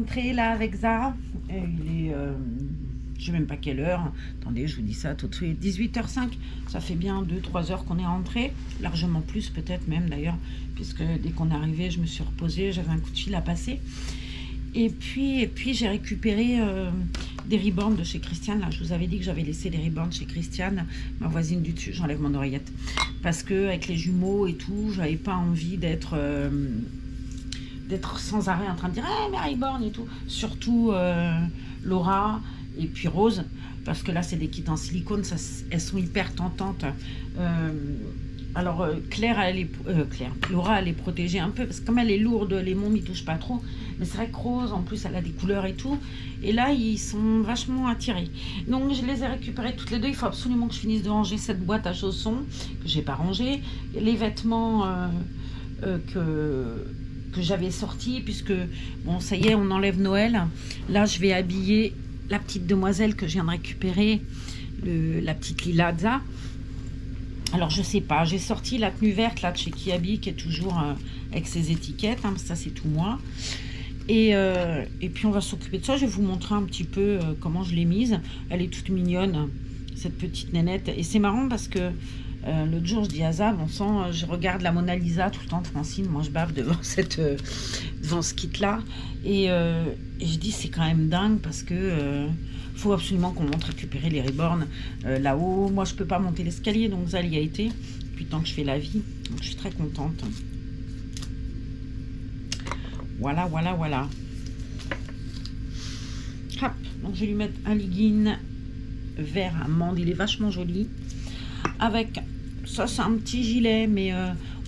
rentrée là avec Zara. Il est, je sais même pas quelle heure. Attendez, je vous dis ça tout de suite. 18h05. Ça fait bien 2-3 heures qu'on est rentré. Largement plus peut-être même d'ailleurs. Puisque dès qu'on est arrivé, je me suis reposée. J'avais un coup de fil à passer. Et puis j'ai récupéré des Reborn de chez Christiane. Là, je vous avais dit que j'avais laissé des Reborn chez Christiane, ma voisine du dessus. J'enlève mon oreillette. Parce que avec les jumeaux et tout, j'avais pas envie d'être sans arrêt en train de dire hey, mais Reborn et tout. Surtout Laura et puis Rose. Parce que là, c'est des kits en silicone. Ça, elles sont hyper tentantes. Alors Laura elle est protégée un peu parce que comme elle est lourde, les mômes ils touchent pas trop, mais c'est vrai que Rose en plus elle a des couleurs et tout, et là ils sont vachement attirés, donc je les ai récupérés toutes les deux. Il faut absolument que je finisse de ranger cette boîte à chaussons que j'ai pas rangée, les vêtements que j'avais sortis, puisque bon ça y est on enlève Noël. Là je vais habiller la petite demoiselle que je viens de récupérer, la petite Lilaza. Alors je sais pas, j'ai sorti la tenue verte là de chez Kiabi qui est toujours avec ses étiquettes, hein, ça c'est tout moi. Et puis on va s'occuper de ça, je vais vous montrer un petit peu comment je l'ai mise. Elle est toute mignonne, cette petite nénette. Et c'est marrant parce que l'autre jour je dis à Zab, bon sang, je regarde la Mona Lisa tout le temps de Francine, moi je bave devant, devant ce kit là. Et je dis c'est quand même dingue parce que... faut absolument qu'on monte récupérer les Reborn là-haut. Moi, je peux pas monter l'escalier, donc Zal y a été. Depuis le temps que je fais la vie, donc je suis très contente. Voilà, voilà, voilà. Hop, donc je vais lui mettre un legging vert amande. Il est vachement joli. Avec, ça c'est un petit gilet, mais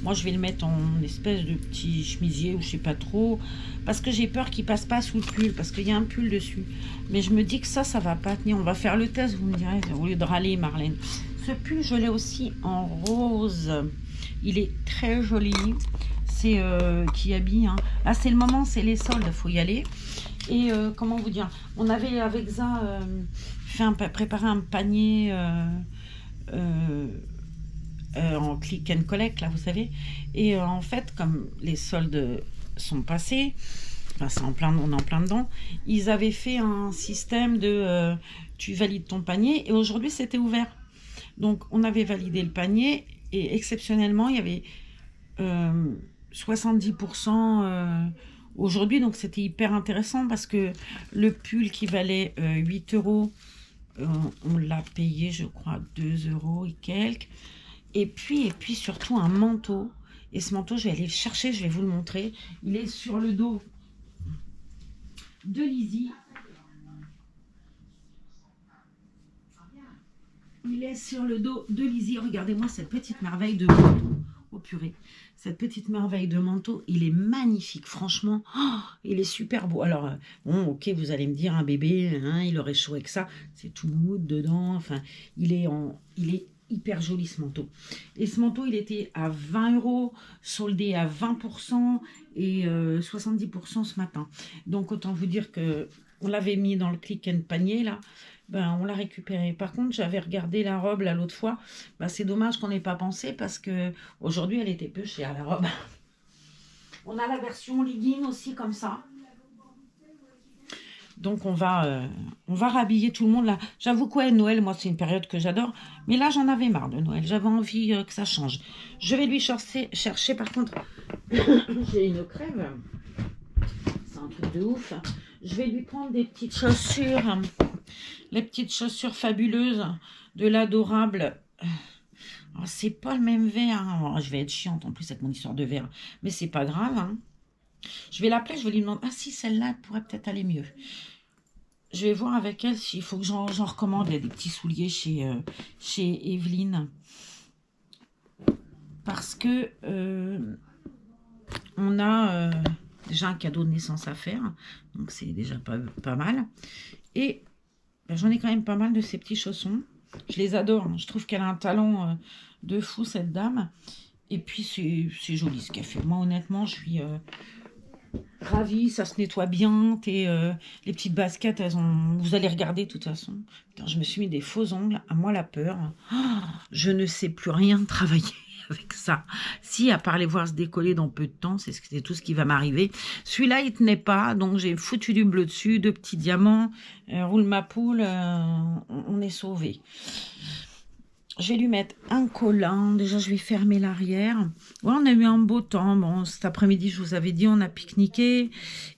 moi je vais le mettre en espèce de petit chemisier ou je sais pas trop. Parce que j'ai peur qu'il passe pas sous le pull, parce qu'il y a un pull dessus. Mais je me dis que ça va pas tenir. On va faire le test, vous me direz, au lieu de râler, Marlène. Ce pull, je l'ai aussi en rose. Il est très joli. C'est Kiabi. Hein. Là, c'est le moment, c'est les soldes, il faut y aller. Et comment vous dire, on avait avec ça préparé un panier en click and collect, là, vous savez. Et en fait, comme les soldes sont passés, enfin c'est on est en plein dedans, ils avaient fait un système de tu valides ton panier, et aujourd'hui c'était ouvert, donc on avait validé le panier et exceptionnellement il y avait 70% aujourd'hui, donc c'était hyper intéressant parce que le pull qui valait 8 euros, on l'a payé je crois 2 euros et quelques, et puis surtout un manteau. Et ce manteau, je vais aller le chercher, je vais vous le montrer. Il est sur le dos de Lizzie. Il est sur le dos de Lizzie. Regardez-moi cette petite merveille de manteau. Oh purée. Cette petite merveille de manteau, il est magnifique. Franchement, oh, il est super beau. Alors, bon, ok, vous allez me dire, un bébé, hein, il aurait chaud avec ça. C'est tout mou dedans. Enfin, il est hyper joli ce manteau. Et ce manteau, il était à 20 euros, soldé à 20% et 70% ce matin. Donc, autant vous dire que on l'avait mis dans le click and panier, là. Ben, on l'a récupéré. Par contre, j'avais regardé la robe, là, l'autre fois. Ben, c'est dommage qu'on n'ait pas pensé parce que aujourd'hui elle était peu chère, la robe. On a la version legging aussi, comme ça. Donc on va rhabiller tout le monde là. J'avoue quoi, Noël, moi c'est une période que j'adore. Mais là j'en avais marre de Noël. J'avais envie que ça change. Je vais lui chercher par contre. J'ai une crève. C'est un truc de ouf. Je vais lui prendre des petites chaussures. Les petites chaussures fabuleuses de l'adorable. Oh, c'est pas le même verre. Hein. Oh, je vais être chiante en plus avec mon histoire de verre. Mais c'est pas grave. Hein. Je vais l'appeler, je vais lui demander. Ah si, celle-là, elle pourrait peut-être aller mieux. Je vais voir avec elle s'il faut que j'en recommande. Il y a des petits souliers chez Evelyne. Parce que on a déjà un cadeau de naissance à faire. Donc c'est déjà pas mal. Et ben, j'en ai quand même pas mal de ces petits chaussons. Je les adore. Hein. Je trouve qu'elle a un talent de fou, cette dame. Et puis c'est joli ce qu'elle fait. Moi honnêtement, je suis... ravie, ça se nettoie bien. Les petites baskets, vous allez regarder de toute façon. Putain, je me suis mis des faux ongles. À moi la peur. Oh, je ne sais plus rien travailler avec ça. Si, à part les voir se décoller dans peu de temps, c'est tout ce qui va m'arriver. Celui-là, il tenait pas, donc j'ai foutu du bleu dessus, 2 petits diamants, roule ma poule, on est sauvé. Je vais lui mettre un collant. Déjà, je vais fermer l'arrière. Ouais, on a eu un beau temps. Bon, cet après-midi, je vous avais dit, on a pique-niqué.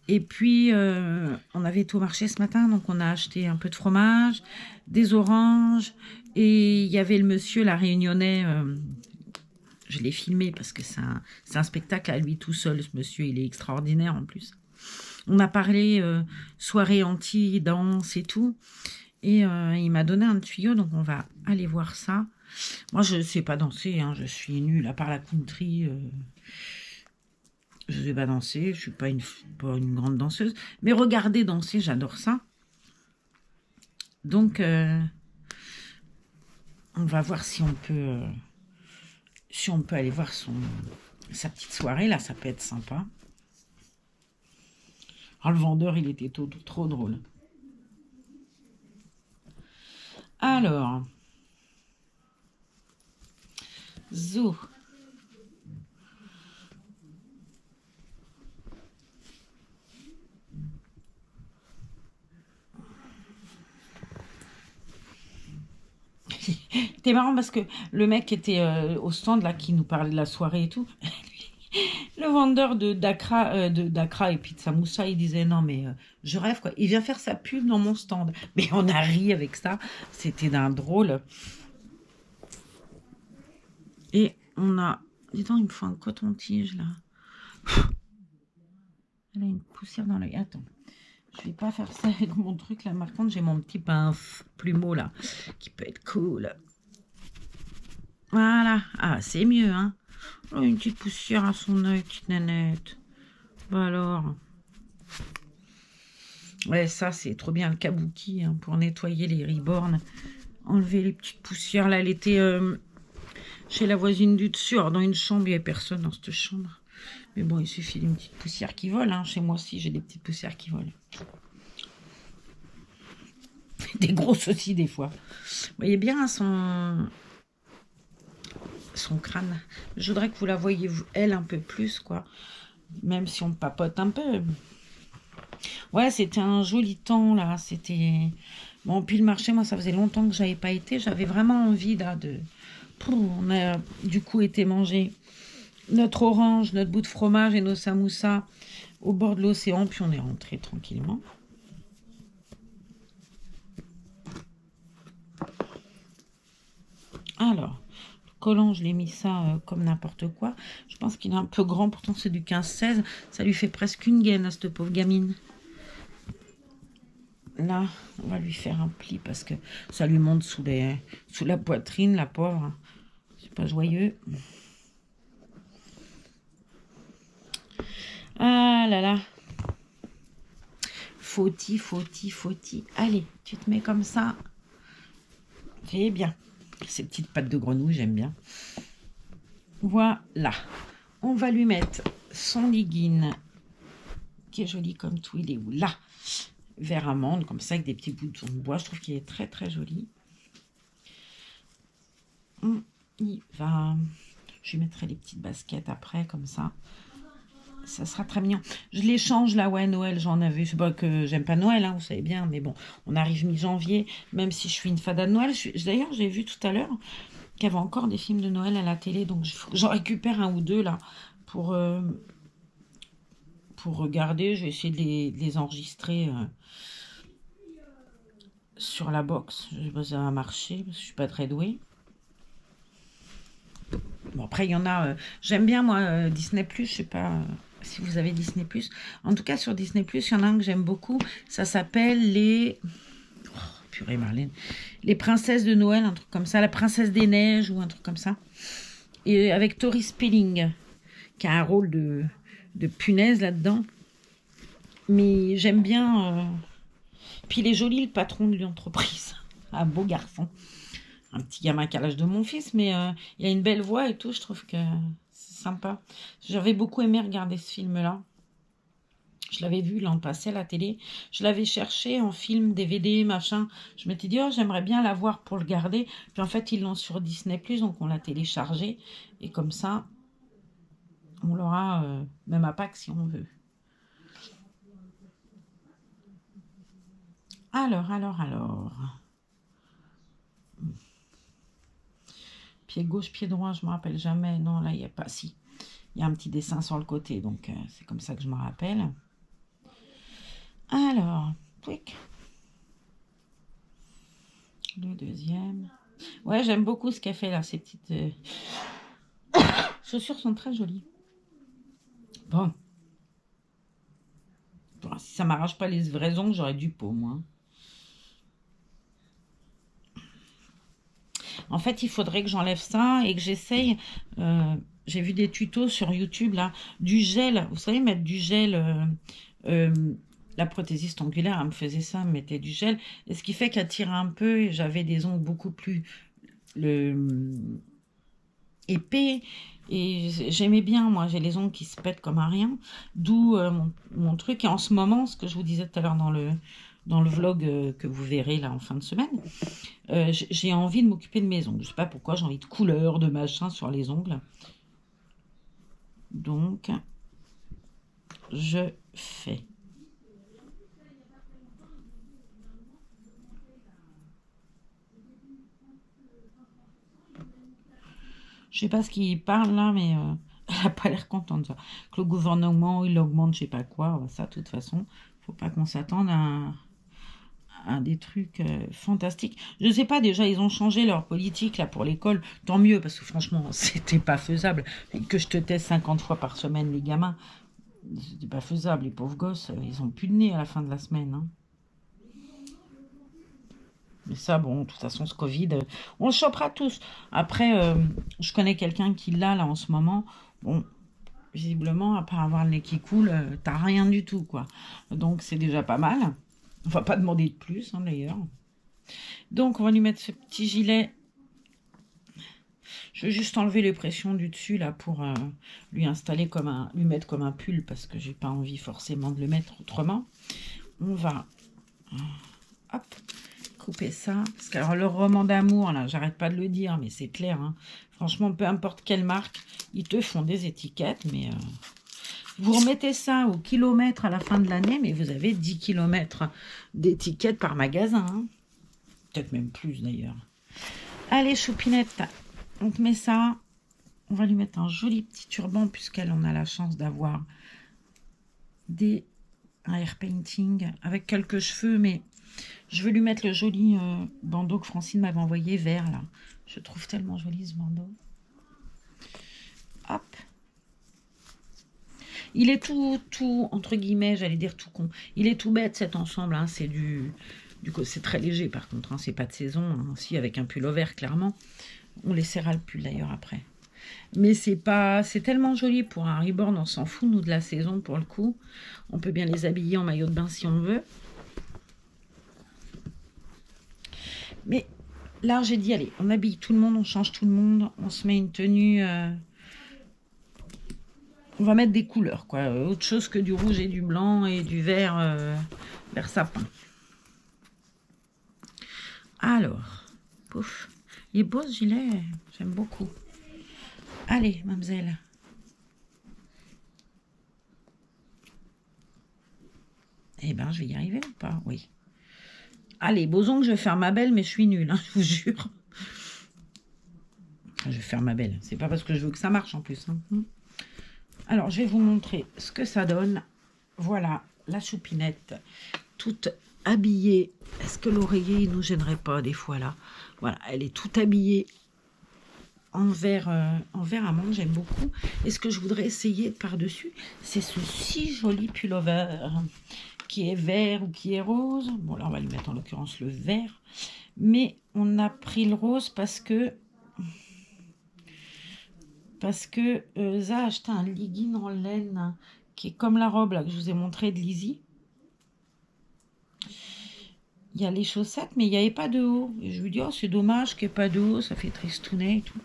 Et puis, on avait été au marché ce matin. Donc, on a acheté un peu de fromage, des oranges. Et il y avait le monsieur, la réunionnais. Je l'ai filmé parce que c'est un spectacle à lui tout seul. Ce monsieur, il est extraordinaire en plus. On a parlé soirée anti-danse et tout. Et il m'a donné un tuyau, donc on va aller voir ça. Moi, je ne sais pas danser, hein, je suis nulle, à part la country. Je ne sais pas danser, je ne suis pas une grande danseuse. Mais regarder danser, j'adore ça. Donc, on va voir si on peut aller voir sa petite soirée. Là, ça peut être sympa. Oh, le vendeur, il était trop drôle. Alors, Zo. C'était marrant parce que le mec était au stand là qui nous parlait de la soirée et tout. Le vendeur de Dakra et puis de Samoussa, il disait non mais je rêve quoi. Il vient faire sa pub dans mon stand. Mais on a ri avec ça. C'était d'un drôle. Et on a... Dis donc, il me faut un coton-tige là. Elle a une poussière dans l'œil. Attends. Je vais pas faire ça avec mon truc là. Par contre, j'ai mon petit pince plumeau là. Qui peut être cool. Voilà. Ah, c'est mieux, hein. Oh, une petite poussière à son œil, petite nanette. Bah alors. Ouais, ça, c'est trop bien le kabuki hein, pour nettoyer les ribornes. Enlever les petites poussières. Là, elle était chez la voisine du dessus. Alors, dans une chambre, il n'y avait personne dans cette chambre. Mais bon, il suffit d'une petite poussière qui vole. Hein. Chez moi aussi, j'ai des petites poussières qui volent. Des grosses aussi, des fois. Vous voyez bien son crâne. Je voudrais que vous la voyiez, elle, un peu plus, quoi. Même si on papote un peu. Ouais, c'était un joli temps, là. C'était... Bon, puis le marché, moi, ça faisait longtemps que j'avais pas été. J'avais vraiment envie, là, de... On a, du coup, été manger notre orange, notre bout de fromage et nos samoussas au bord de l'océan. Puis on est rentré tranquillement. Alors... collant, je l'ai mis ça comme n'importe quoi. Je pense qu'il est un peu grand, pourtant c'est du 15-16. Ça lui fait presque une gaine à cette pauvre gamine. Là, on va lui faire un pli parce que ça lui monte sous la poitrine, la pauvre. C'est pas joyeux. Ah là là. Fauti. Allez, tu te mets comme ça. C'est bien. Ces petites pattes de grenouille, j'aime bien. Voilà. On va lui mettre son legging, qui est joli comme tout. Il est où? Là. Vert amande, comme ça, avec des petits boutons de bois. Je trouve qu'il est très, très joli. Il va... Je lui mettrai les petites baskets après, comme ça. Ça sera très mignon. Je les change là, ouais, Noël, j'en avais. C'est pas que j'aime pas Noël, hein, vous savez bien, mais bon, on arrive mi-janvier, même si je suis une fada de Noël. D'ailleurs, j'ai vu tout à l'heure qu'il y avait encore des films de Noël à la télé, donc j'en récupère un ou deux là pour regarder. Je vais essayer de les enregistrer sur la box. Je sais pas si ça va marcher, parce que je suis pas très douée. Bon, après, il y en a... j'aime bien, moi, Disney+, je sais pas... si vous avez Disney+. En tout cas, sur Disney+, il y en a un que j'aime beaucoup. Ça s'appelle les... Oh, purée Marlène. Les princesses de Noël, un truc comme ça. La princesse des neiges ou un truc comme ça. Et avec Tori Spelling, qui a un rôle de punaise là-dedans. Mais j'aime bien... Puis il est joli, le patron de l'entreprise. Un beau garçon. Un petit gamin qui a l'âge de mon fils, mais il a une belle voix et tout. Je trouve que... sympa. J'avais beaucoup aimé regarder ce film-là. Je l'avais vu l'an passé à la télé. Je l'avais cherché en film, DVD, machin. Je m'étais dit, oh, j'aimerais bien la voir pour le garder. Puis en fait, ils l'ont sur Disney+, donc on l'a téléchargé. Et comme ça, on l'aura même à Pâques si on veut. Alors. Pied gauche, pied droit, je me rappelle jamais. Non, là, il n'y a pas. Si. Il y a un petit dessin sur le côté, donc c'est comme ça que je me rappelle. Alors, quick. Le deuxième. Ouais, j'aime beaucoup ce qu'elle fait là, ces petites chaussures sont très jolies. Bon. Si ça m'arrache pas les vrais ongles, j'aurais du pot, moi. En fait, il faudrait que j'enlève ça et que j'essaye. J'ai vu des tutos sur YouTube, là, du gel. Vous savez, mettre du gel. La prothésiste angulaire, elle me faisait ça, elle me mettait du gel. Et ce qui fait qu'elle tire un peu, et j'avais des ongles beaucoup plus épais. Et j'aimais bien, moi, j'ai les ongles qui se pètent comme un rien. D'où mon truc. Et en ce moment, ce que je vous disais tout à l'heure dans le vlog que vous verrez là en fin de semaine, j'ai envie de m'occuper de mes ongles. Je sais pas pourquoi, j'ai envie de couleur, de machin sur les ongles. Donc, je fais. Je sais pas ce qu'il parle là, mais elle n'a pas l'air contente. Ça. Que le gouvernement, il augmente je sais pas quoi. Ça, de toute façon, faut pas qu'on s'attende à des trucs fantastiques. Je sais pas, déjà, ils ont changé leur politique là pour l'école. Tant mieux, parce que franchement, c'était pas faisable. Et que je te teste 50 fois par semaine, les gamins, c'était pas faisable. Les pauvres gosses, ils ont plus de nez à la fin de la semaine. Hein. Mais ça, bon, de toute façon, ce Covid, on le chopera tous. Après, je connais quelqu'un qui l'a, là, en ce moment. Bon, visiblement, à part avoir le nez qui coule, t'as rien du tout, quoi. Donc, c'est déjà pas mal. On va pas demander de plus, hein, d'ailleurs. Donc, on va lui mettre ce petit gilet. Je vais juste enlever les pressions du dessus, là, pour lui installer lui mettre comme un pull, parce que j'ai pas envie forcément de le mettre autrement. On va... hop, couper ça. Parce que alors, le roman d'amour, là, j'arrête pas de le dire, mais c'est clair. Hein. Franchement, peu importe quelle marque, ils te font des étiquettes, mais vous remettez ça au kilomètre à la fin de l'année, mais vous avez 10 km d'étiquettes par magasin. Hein. Peut-être même plus, d'ailleurs. Allez, choupinette, on te met ça. On va lui mettre un joli petit turban, puisqu'elle en a la chance d'avoir un air painting avec quelques cheveux, mais je vais lui mettre le joli bandeau que Francine m'avait envoyé vert, là. Je trouve tellement joli, ce bandeau. Hop. Il est tout, entre guillemets, j'allais dire tout con. Il est tout bête, cet ensemble. Hein. C'est c'est très léger, par contre. Hein. C'est pas de saison. Hein. Si, avec un pull vert, clairement. On laissera le pull, d'ailleurs, après. Mais c'est tellement joli pour un reborn. On s'en fout, nous, de la saison, pour le coup. On peut bien les habiller en maillot de bain, si on veut. Mais là, j'ai dit, allez, on habille tout le monde, on change tout le monde, on se met une tenue... on va mettre des couleurs, quoi. Autre chose que du rouge et du blanc et du vert sapin. Alors, pouf. Il est beau, ce gilet, j'aime beaucoup. Allez, mademoiselle. Eh ben, je vais y arriver ou pas? Oui. Allez, boson que je vais faire ma belle, mais je suis nulle, hein, je vous jure. Enfin, je vais faire ma belle. C'est pas parce que je veux que ça marche en plus. Hein. Alors, je vais vous montrer ce que ça donne. Voilà, la choupinette, toute habillée. Est-ce que l'oreiller, il ne nous gênerait pas des fois là? Voilà, elle est toute habillée en vert à mangue, j'aime beaucoup. Et ce que je voudrais essayer par-dessus, c'est ce si joli pullover qui est vert ou qui est rose. Bon, là, on va lui mettre en l'occurrence le vert. Mais on a pris le rose parce que Za a acheté un legging en laine qui est comme la robe là, que je vous ai montré de Lizzie. Il y a les chaussettes, mais il n'y avait pas de haut. Et je lui dis, oh, c'est dommage qu'il n'y ait pas de haut, ça fait tristounet et tout.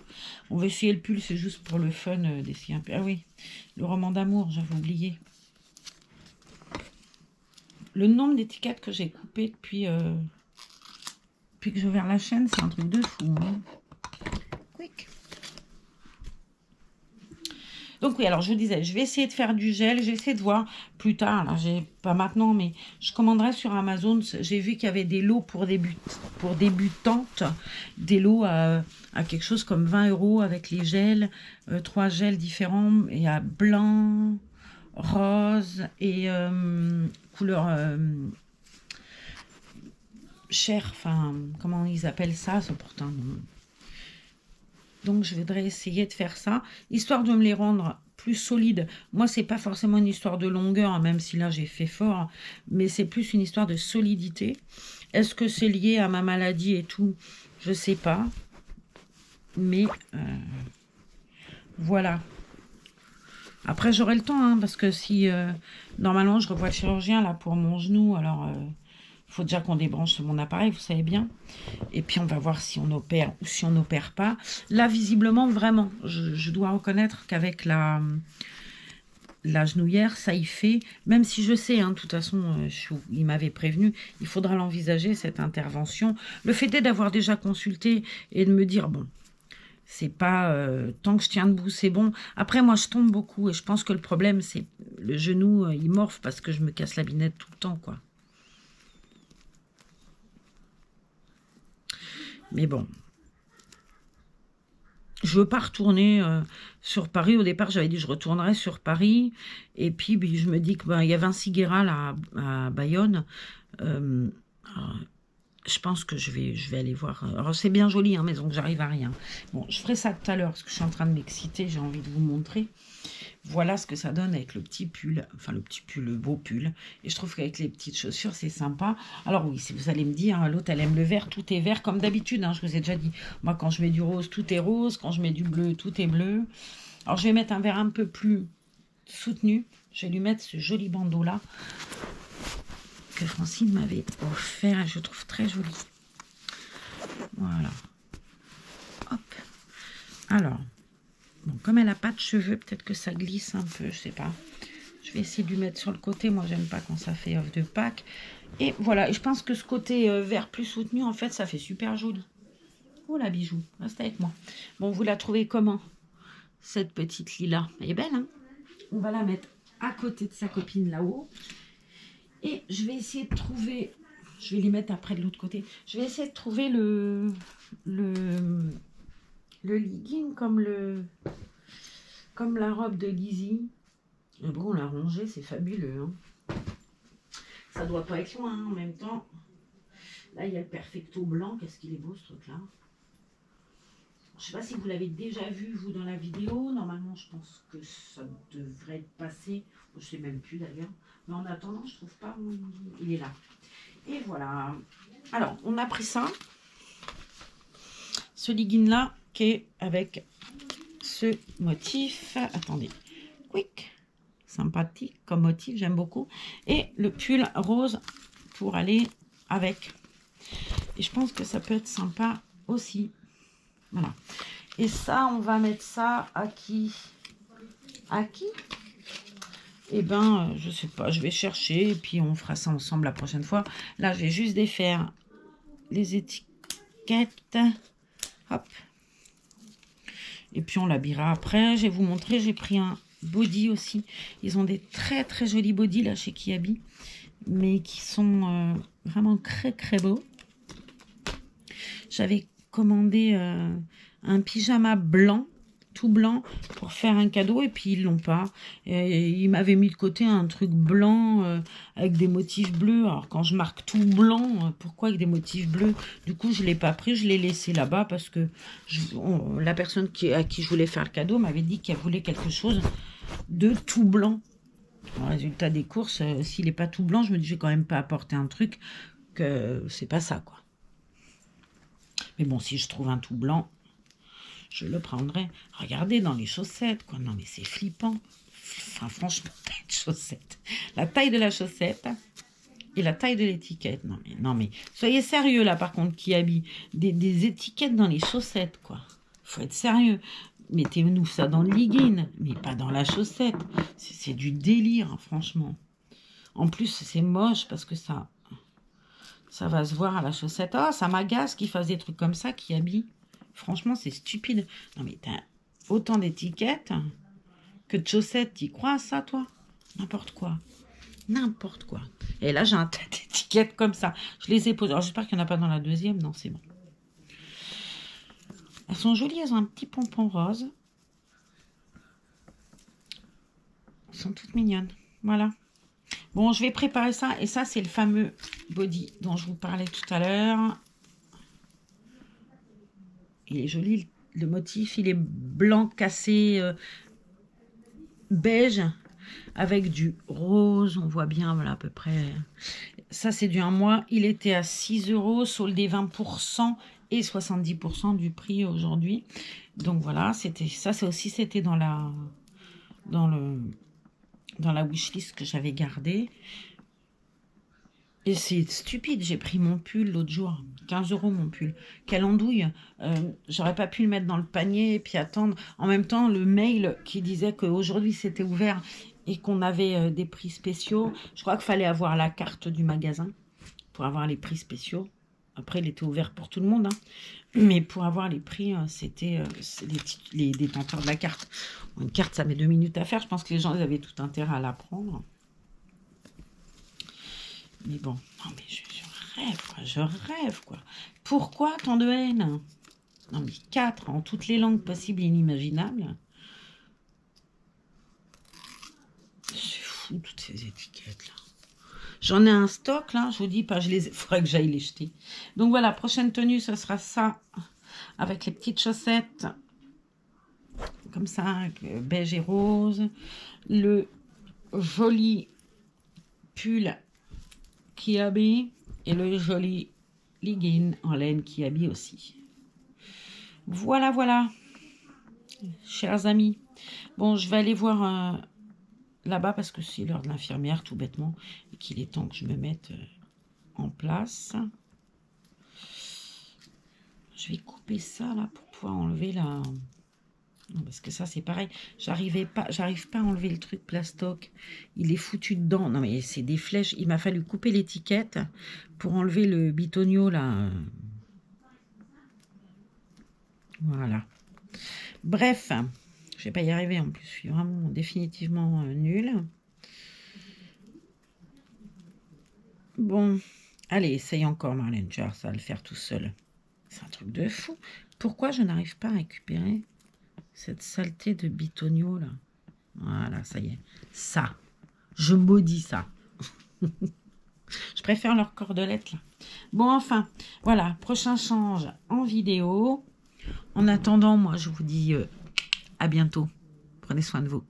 On va essayer le pull, c'est juste pour le fun d'essayer un peu. Ah oui, le roman d'amour, j'avais oublié. Le nombre d'étiquettes que j'ai coupées depuis que j'ai ouvert la chaîne, c'est un truc de fou. Hein. Quick. Donc oui, alors je vous disais, je vais essayer de faire du gel, j'ai essayé de voir plus tard, alors j'ai pas maintenant, mais je commanderai sur Amazon, j'ai vu qu'il y avait des lots pour débutantes, des lots à quelque chose comme 20 € avec les gels, 3 gels différents, il y a blanc, rose et couleur chair, enfin, comment ils appellent ça, c'est pourtant... Donc, je voudrais essayer de faire ça, histoire de me les rendre plus solides. Moi, c'est pas forcément une histoire de longueur, hein, même si là, j'ai fait fort, mais c'est plus une histoire de solidité. Est-ce que c'est lié à ma maladie et tout? Je sais pas. Mais, voilà. Après, j'aurai le temps, hein, parce que si... normalement, je revois le chirurgien, là, pour mon genou, alors... il faut déjà qu'on débranche mon appareil, vous savez bien. Et puis, on va voir si on opère ou si on n'opère pas. Là, visiblement, vraiment, je dois reconnaître qu'avec la genouillère, ça y fait. Même si je sais, hein, de toute façon, il m'avait prévenu, il faudra l'envisager, cette intervention. Le fait est d'avoir déjà consulté et de me dire, bon, c'est pas... tant que je tiens debout, c'est bon. Après, moi, je tombe beaucoup et je pense que le problème, c'est le genou, il morphe parce que je me casse la binette tout le temps, quoi. Mais bon, je veux pas retourner sur Paris. Au départ, j'avais dit que je retournerais sur Paris. Et puis, je me dis que il y a Vinci Guéral à Bayonne. Je pense que je vais aller voir. Alors, c'est bien joli, hein, maison, que j'arrive à rien. Bon, je ferai ça tout à l'heure parce que je suis en train de m'exciter. J'ai envie de vous montrer. Voilà ce que ça donne avec le petit pull, enfin le petit pull, le beau pull. Et je trouve qu'avec les petites chaussures, c'est sympa. Alors oui, si vous allez me dire, hein, l'autre, elle aime le vert, tout est vert comme d'habitude. Hein, je vous ai déjà dit, moi, quand je mets du rose, tout est rose. Quand je mets du bleu, tout est bleu. Alors, je vais mettre un vert un peu plus soutenu. Je vais lui mettre ce joli bandeau-là que Francine m'avait offert et je trouve très joli. Voilà. Hop. Alors... bon, comme elle n'a pas de cheveux, peut-être que ça glisse un peu, je sais pas. Je vais essayer de lui mettre sur le côté. Moi, j'aime pas quand ça fait œuf de Pâques. Et voilà, et je pense que ce côté vert plus soutenu, en fait, ça fait super joli. Oh la bijou, reste avec moi. Bon, vous la trouvez comment, cette petite Lila? Elle est belle, hein? On va la mettre à côté de sa copine là-haut. Et je vais essayer de trouver... je vais les mettre après de l'autre côté. Je vais essayer de trouver le legging comme la robe de Lizzie. Mais bon, on l'a rangé, c'est fabuleux. Hein. Ça doit pas être loin, hein, en même temps. Là, il y a le perfecto blanc. Qu'est-ce qu'il est beau, ce truc-là. Je sais pas si vous l'avez déjà vu, vous, dans la vidéo. Normalement, je pense que ça devrait être passé. Je sais même plus, d'ailleurs. Mais en attendant, je trouve pas où il est là. Et voilà. Alors, on a pris ça. Ce legging-là, qui est avec ce motif. Attendez. Quick. Sympathique comme motif, j'aime beaucoup. Et le pull rose pour aller avec. Et je pense que ça peut être sympa aussi. Voilà. Et ça, on va mettre ça à qui? À qui? Eh ben, je sais pas, je vais chercher et puis on fera ça ensemble la prochaine fois. Là, je vais juste défaire les étiquettes. Hop. Et puis on l'habillera après. Je vais vous montrer, j'ai pris un body aussi. Ils ont des très très jolis body là chez Kiabi, mais qui sont vraiment très très beaux. J'avais commandé un pyjama blanc, tout blanc, pour faire un cadeau, et puis ils l'ont pas. Et ils m'avaient mis de côté un truc blanc avec des motifs bleus. Alors quand je marque tout blanc, pourquoi avec des motifs bleus? Du coup, je l'ai pas pris, je l'ai laissé là-bas parce que la personne à qui je voulais faire le cadeau m'avait dit qu'elle voulait quelque chose de tout blanc. Au résultat des courses, s'il n'est pas tout blanc, je me dis je vais quand même pas apporter un truc que c'est pas ça, quoi. Mais bon, si je trouve un tout blanc, je le prendrai. Regardez dans les chaussettes, quoi. Non, mais c'est flippant. Enfin, franchement, taille de chaussette. La taille de la chaussette et la taille de l'étiquette. Non, mais soyez sérieux, là, par contre, qui habille des étiquettes dans les chaussettes, quoi. Faut être sérieux. Mettez-nous ça dans le legging, mais pas dans la chaussette. C'est du délire, hein, franchement. En plus, c'est moche parce que ça va se voir à la chaussette. Oh, ça m'agace qu'ils fassent des trucs comme ça, qui habillent. Franchement, c'est stupide. Non, mais t'as autant d'étiquettes que de chaussettes. T'y crois à ça, toi? N'importe quoi. N'importe quoi. Et là, j'ai un tas d'étiquettes comme ça. Je les ai posées. Alors, j'espère qu'il n'y en a pas dans la deuxième. Non, c'est bon. Elles sont jolies. Elles ont un petit pompon rose. Elles sont toutes mignonnes. Voilà. Bon, je vais préparer ça. Et ça, c'est le fameux body dont je vous parlais tout à l'heure. Il est joli. Le motif, il est blanc cassé beige avec du rose. On voit bien, voilà, à peu près. Ça, c'est du 1 mois. Il était à 6 €, soldé 20% et 70% du prix aujourd'hui. Donc voilà, c'était ça. C'était dans la wishlist que j'avais gardée. Et c'est stupide, j'ai pris mon pull l'autre jour, 15 € mon pull. Quelle andouille. J'aurais pas pu le mettre dans le panier et puis attendre. En même temps, le mail qui disait qu'aujourd'hui c'était ouvert et qu'on avait des prix spéciaux, je crois qu'il fallait avoir la carte du magasin pour avoir les prix spéciaux. Après, il était ouvert pour tout le monde, hein. Mais pour avoir les prix, c'était les détenteurs de la carte. Une carte, ça met 2 minutes à faire. Je pense que les gens avaient tout intérêt à la prendre. Mais bon, non mais je rêve, quoi. Je rêve, quoi. Pourquoi tant de haine? Non mais 4 en toutes les langues possibles et inimaginables. C'est fou, toutes ces étiquettes-là. J'en ai un stock, là, je vous dis pas, il faudrait que j'aille les jeter. Donc voilà, prochaine tenue, ce sera ça, avec les petites chaussettes, comme ça, beige et rose. Le joli pull qui habille et le joli legging en laine qui habille aussi. Voilà, voilà, chers amis. Bon, je vais aller voir là-bas parce que c'est l'heure de l'infirmière, tout bêtement, et qu'il est temps que je me mette en place. Je vais couper ça là pour pouvoir enlever la... Non, parce que ça, c'est pareil. J'arrive pas à enlever le truc plastoc. Il est foutu dedans. Non, mais c'est des flèches. Il m'a fallu couper l'étiquette pour enlever le bitonio, là. Voilà. Bref, je vais pas y arriver en plus. Je suis vraiment définitivement nulle. Bon, allez, essaye encore, Marlène. Ça va le faire tout seul. C'est un truc de fou. Pourquoi je n'arrive pas à récupérer cette saleté de bitonio là? Voilà, ça y est. Ça. Je maudis ça. Je préfère leur cordelette là. Bon, enfin, voilà. Prochain change en vidéo. En attendant, moi, je vous dis à bientôt. Prenez soin de vous.